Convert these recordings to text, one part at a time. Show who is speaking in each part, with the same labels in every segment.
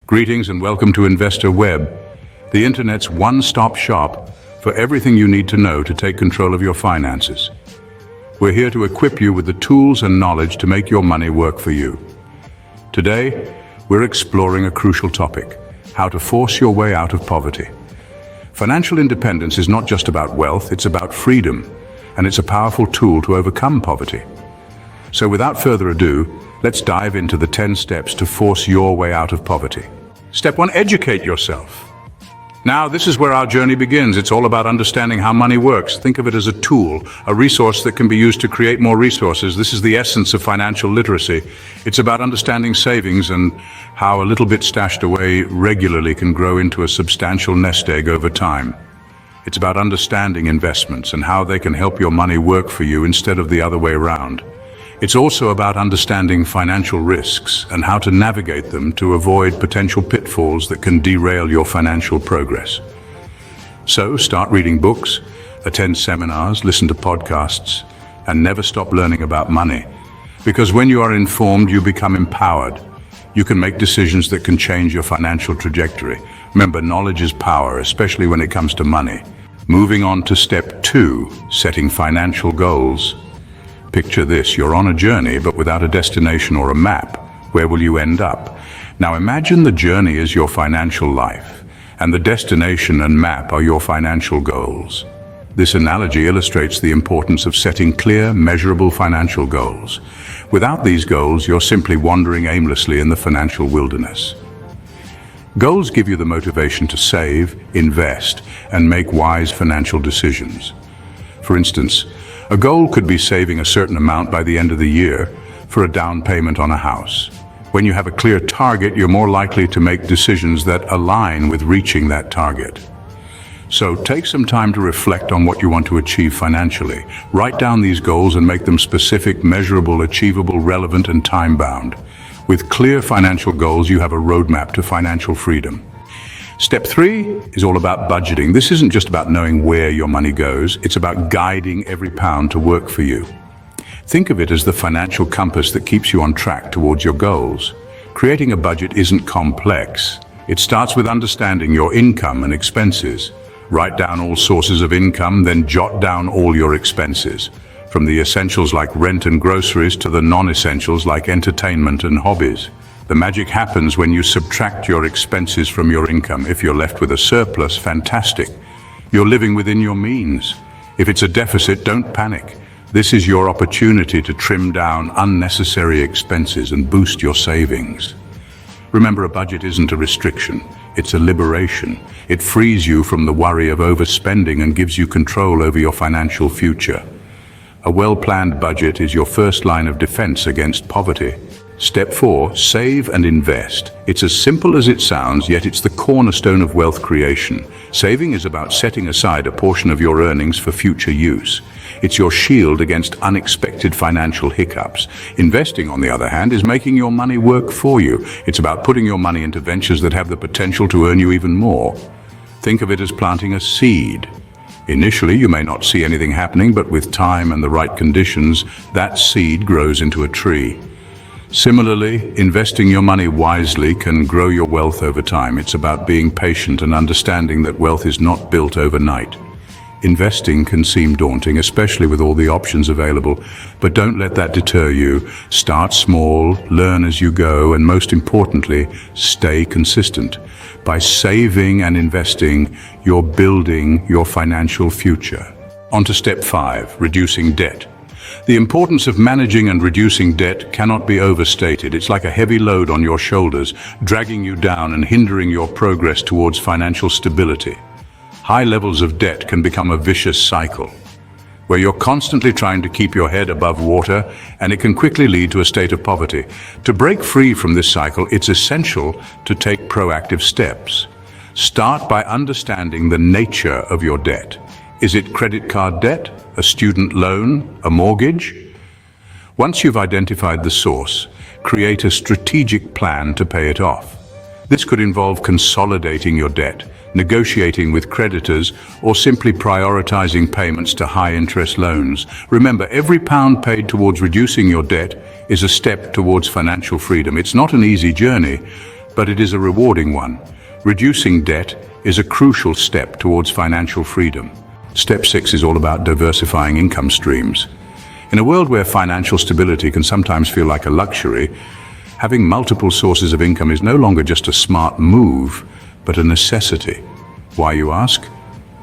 Speaker 1: Greetings and welcome to Investor Web, the internet's one-stop shop for everything you need to know to take control of your finances. We're here to equip you with the tools and knowledge to make your money work for you. Today, we're exploring a crucial topic: how to force your way out of poverty. Financial independence is not just about wealth, it's about freedom, and it's a powerful tool to overcome poverty. So without further ado, let's dive into the 10 steps to force your way out of poverty. Step 1, educate yourself. Now, this is where our journey begins. It's all about understanding how money works. Think of it as a tool, a resource that can be used to create more resources. This is the essence of financial literacy. It's about understanding savings and how a little bit stashed away regularly can grow into a substantial nest egg over time. It's about understanding investments and how they can help your money work for you instead of the other way around. It's also about understanding financial risks and how to navigate them to avoid potential pitfalls that can derail your financial progress. So start reading books, attend seminars, listen to podcasts, and never stop learning about money. Because when you are informed, you become empowered. You can make decisions that can change your financial trajectory. Remember, knowledge is power, especially when it comes to money. Moving on to step 2, setting financial goals. Picture this: you're on a journey, but without a destination or a map. Where will you end up? Now imagine the journey is your financial life, and the destination and map are your financial goals. This analogy illustrates the importance of setting clear, measurable financial goals. Without these goals, you're simply wandering aimlessly in the financial wilderness. Goals give you the motivation to save, invest, and make wise financial decisions. For instance, a goal could be saving a certain amount by the end of the year for a down payment on a house. When you have a clear target, you're more likely to make decisions that align with reaching that target. So take some time to reflect on what you want to achieve financially. Write down these goals and make them specific, measurable, achievable, relevant, and time-bound. With clear financial goals, you have a roadmap to financial freedom. Step 3 is all about budgeting. This isn't just about knowing where your money goes, it's about guiding every pound to work for you. Think of it as the financial compass that keeps you on track towards your goals. Creating a budget isn't complex. It starts with understanding your income and expenses. Write down all sources of income, then jot down all your expenses, from the essentials like rent and groceries to the non-essentials like entertainment and hobbies. The magic happens when you subtract your expenses from your income. If you're left with a surplus, fantastic. You're living within your means. If it's a deficit, don't panic. This is your opportunity to trim down unnecessary expenses and boost your savings. Remember, a budget isn't a restriction, it's a liberation. It frees you from the worry of overspending and gives you control over your financial future. A well-planned budget is your first line of defense against poverty. Step 4, save and invest. It's as simple as it sounds, yet it's the cornerstone of wealth creation. Saving is about setting aside a portion of your earnings for future use. It's your shield against unexpected financial hiccups. Investing, on the other hand, is making your money work for you. It's about putting your money into ventures that have the potential to earn you even more. Think of it as planting a seed. Initially, you may not see anything happening, but with time and the right conditions, that seed grows into a tree. Similarly, investing your money wisely can grow your wealth over time. It's about being patient and understanding that wealth is not built overnight. Investing can seem daunting, especially with all the options available, but don't let that deter you. Start small, learn as you go, and most importantly, stay consistent. By saving and investing, you're building your financial future. On to step 5, reducing debt. The importance of managing and reducing debt cannot be overstated. It's like a heavy load on your shoulders, dragging you down and hindering your progress towards financial stability. High levels of debt can become a vicious cycle, where you're constantly trying to keep your head above water, and it can quickly lead to a state of poverty. To break free from this cycle, it's essential to take proactive steps. Start by understanding the nature of your debt. Is it credit card debt, a student loan, a mortgage? Once you've identified the source, create a strategic plan to pay it off. This could involve consolidating your debt, negotiating with creditors, or simply prioritizing payments to high-interest loans. Remember, every pound paid towards reducing your debt is a step towards financial freedom. It's not an easy journey, but it is a rewarding one. Reducing debt is a crucial step towards financial freedom. Step 6 is all about diversifying income streams. In a world where financial stability can sometimes feel like a luxury, having multiple sources of income is no longer just a smart move, but a necessity. Why, you ask?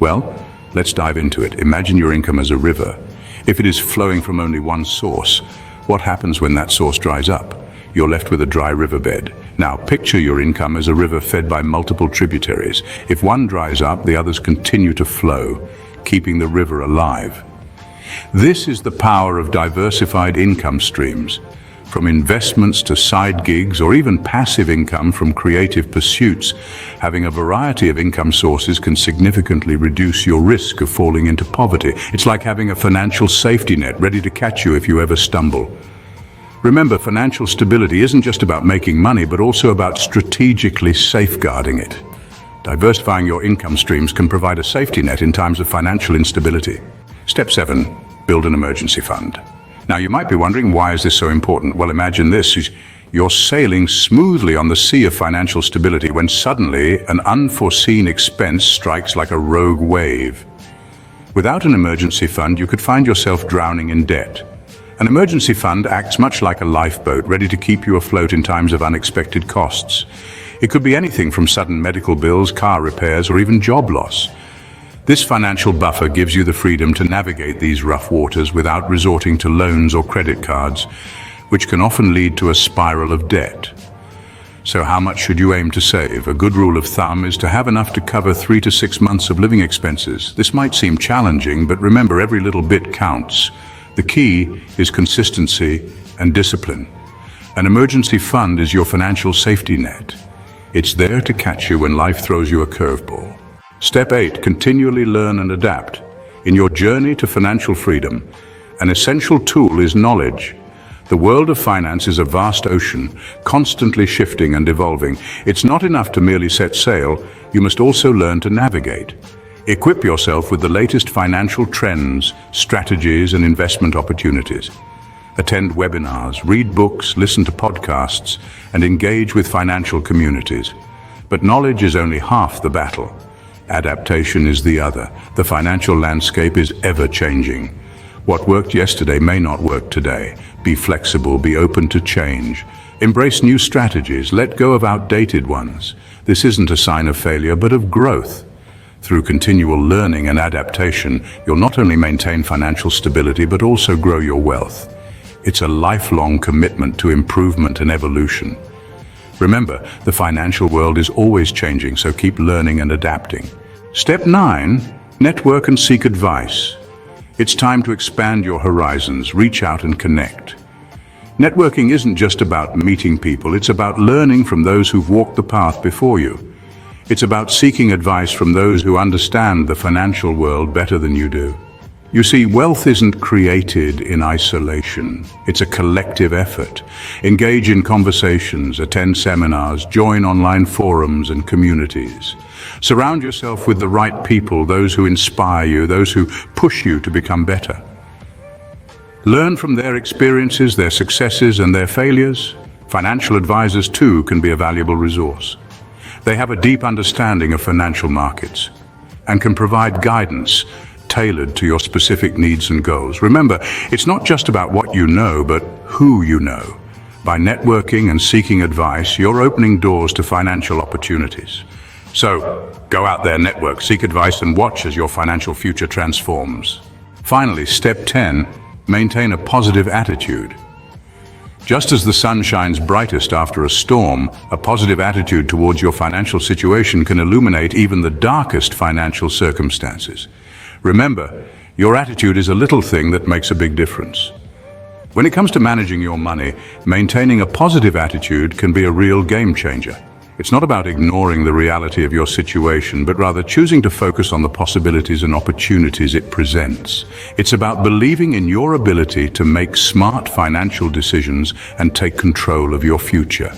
Speaker 1: Well, let's dive into it. Imagine your income as a river. If it is flowing from only one source, what happens when that source dries up? You're left with a dry riverbed. Now, picture your income as a river fed by multiple tributaries. If one dries up, the others continue to flow, keeping the river alive. This is the power of diversified income streams. From investments to side gigs or even passive income from creative pursuits, having a variety of income sources can significantly reduce your risk of falling into poverty. It's like having a financial safety net ready to catch you if you ever stumble. Remember, financial stability isn't just about making money, but also about strategically safeguarding it. Diversifying your income streams can provide a safety net in times of financial instability. Step 7. Build an emergency fund. Now, you might be wondering, why is this so important? Well, imagine this. You're sailing smoothly on the sea of financial stability when suddenly an unforeseen expense strikes like a rogue wave. Without an emergency fund, you could find yourself drowning in debt. An emergency fund acts much like a lifeboat, ready to keep you afloat in times of unexpected costs. It could be anything from sudden medical bills, car repairs, or even job loss. This financial buffer gives you the freedom to navigate these rough waters without resorting to loans or credit cards, which can often lead to a spiral of debt. So how much should you aim to save? A good rule of thumb is to have enough to cover 3 to 6 months of living expenses. This might seem challenging, but remember, every little bit counts. The key is consistency and discipline. An emergency fund is your financial safety net. It's there to catch you when life throws you a curveball. Step 8. Continually learn and adapt. In your journey to financial freedom, an essential tool is knowledge. The world of finance is a vast ocean, constantly shifting and evolving. It's not enough to merely set sail, you must also learn to navigate. Equip yourself with the latest financial trends, strategies, and investment opportunities. Attend webinars, read books, listen to podcasts, and engage with financial communities. But knowledge is only half the battle. Adaptation is the other. The financial landscape is ever-changing. What worked yesterday may not work today. Be flexible, be open to change. Embrace new strategies, let go of outdated ones. This isn't a sign of failure, but of growth. Through continual learning and adaptation, you'll not only maintain financial stability, but also grow your wealth. It's a lifelong commitment to improvement and evolution. Remember, the financial world is always changing, so keep learning and adapting. Step 9, network and seek advice. It's time to expand your horizons, reach out and connect. Networking isn't just about meeting people, it's about learning from those who've walked the path before you. It's about seeking advice from those who understand the financial world better than you do. You see, wealth isn't created in isolation. It's a collective effort. Engage in conversations, attend seminars, join online forums and communities. Surround yourself with the right people, those who inspire you, those who push you to become better. Learn from their experiences, their successes, and their failures. Financial advisors, too, can be a valuable resource. They have a deep understanding of financial markets and can provide guidance tailored to your specific needs and goals. Remember, it's not just about what you know, but who you know. By networking and seeking advice, you're opening doors to financial opportunities. So, go out there, network, seek advice, and watch as your financial future transforms. Finally, step 10, maintain a positive attitude. Just as the sun shines brightest after a storm, a positive attitude towards your financial situation can illuminate even the darkest financial circumstances. Remember, your attitude is a little thing that makes a big difference. When it comes to managing your money, maintaining a positive attitude can be a real game changer. It's not about ignoring the reality of your situation, but rather choosing to focus on the possibilities and opportunities it presents. It's about believing in your ability to make smart financial decisions and take control of your future.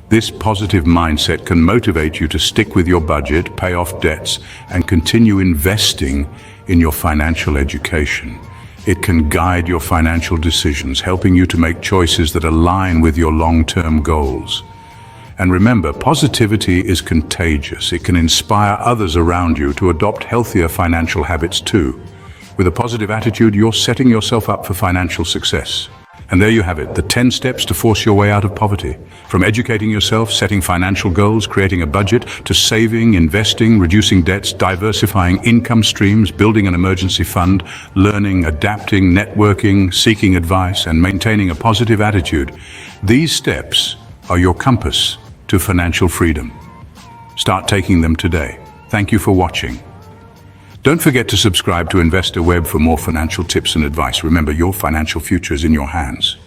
Speaker 1: This positive mindset can motivate you to stick with your budget, pay off debts, and continue investing in your financial education. It can guide your financial decisions, helping you to make choices that align with your long-term goals. And remember, positivity is contagious. It can inspire others around you to adopt healthier financial habits too. With a positive attitude, you're setting yourself up for financial success. And there you have it, the 10 steps to force your way out of poverty. From educating yourself, setting financial goals, creating a budget, to saving, investing, reducing debts, diversifying income streams, building an emergency fund, learning, adapting, networking, seeking advice, and maintaining a positive attitude. These steps are your compass to financial freedom. Start taking them today. Thank you for watching. Don't forget to subscribe to Investor Web for more financial tips and advice. Remember, your financial future is in your hands.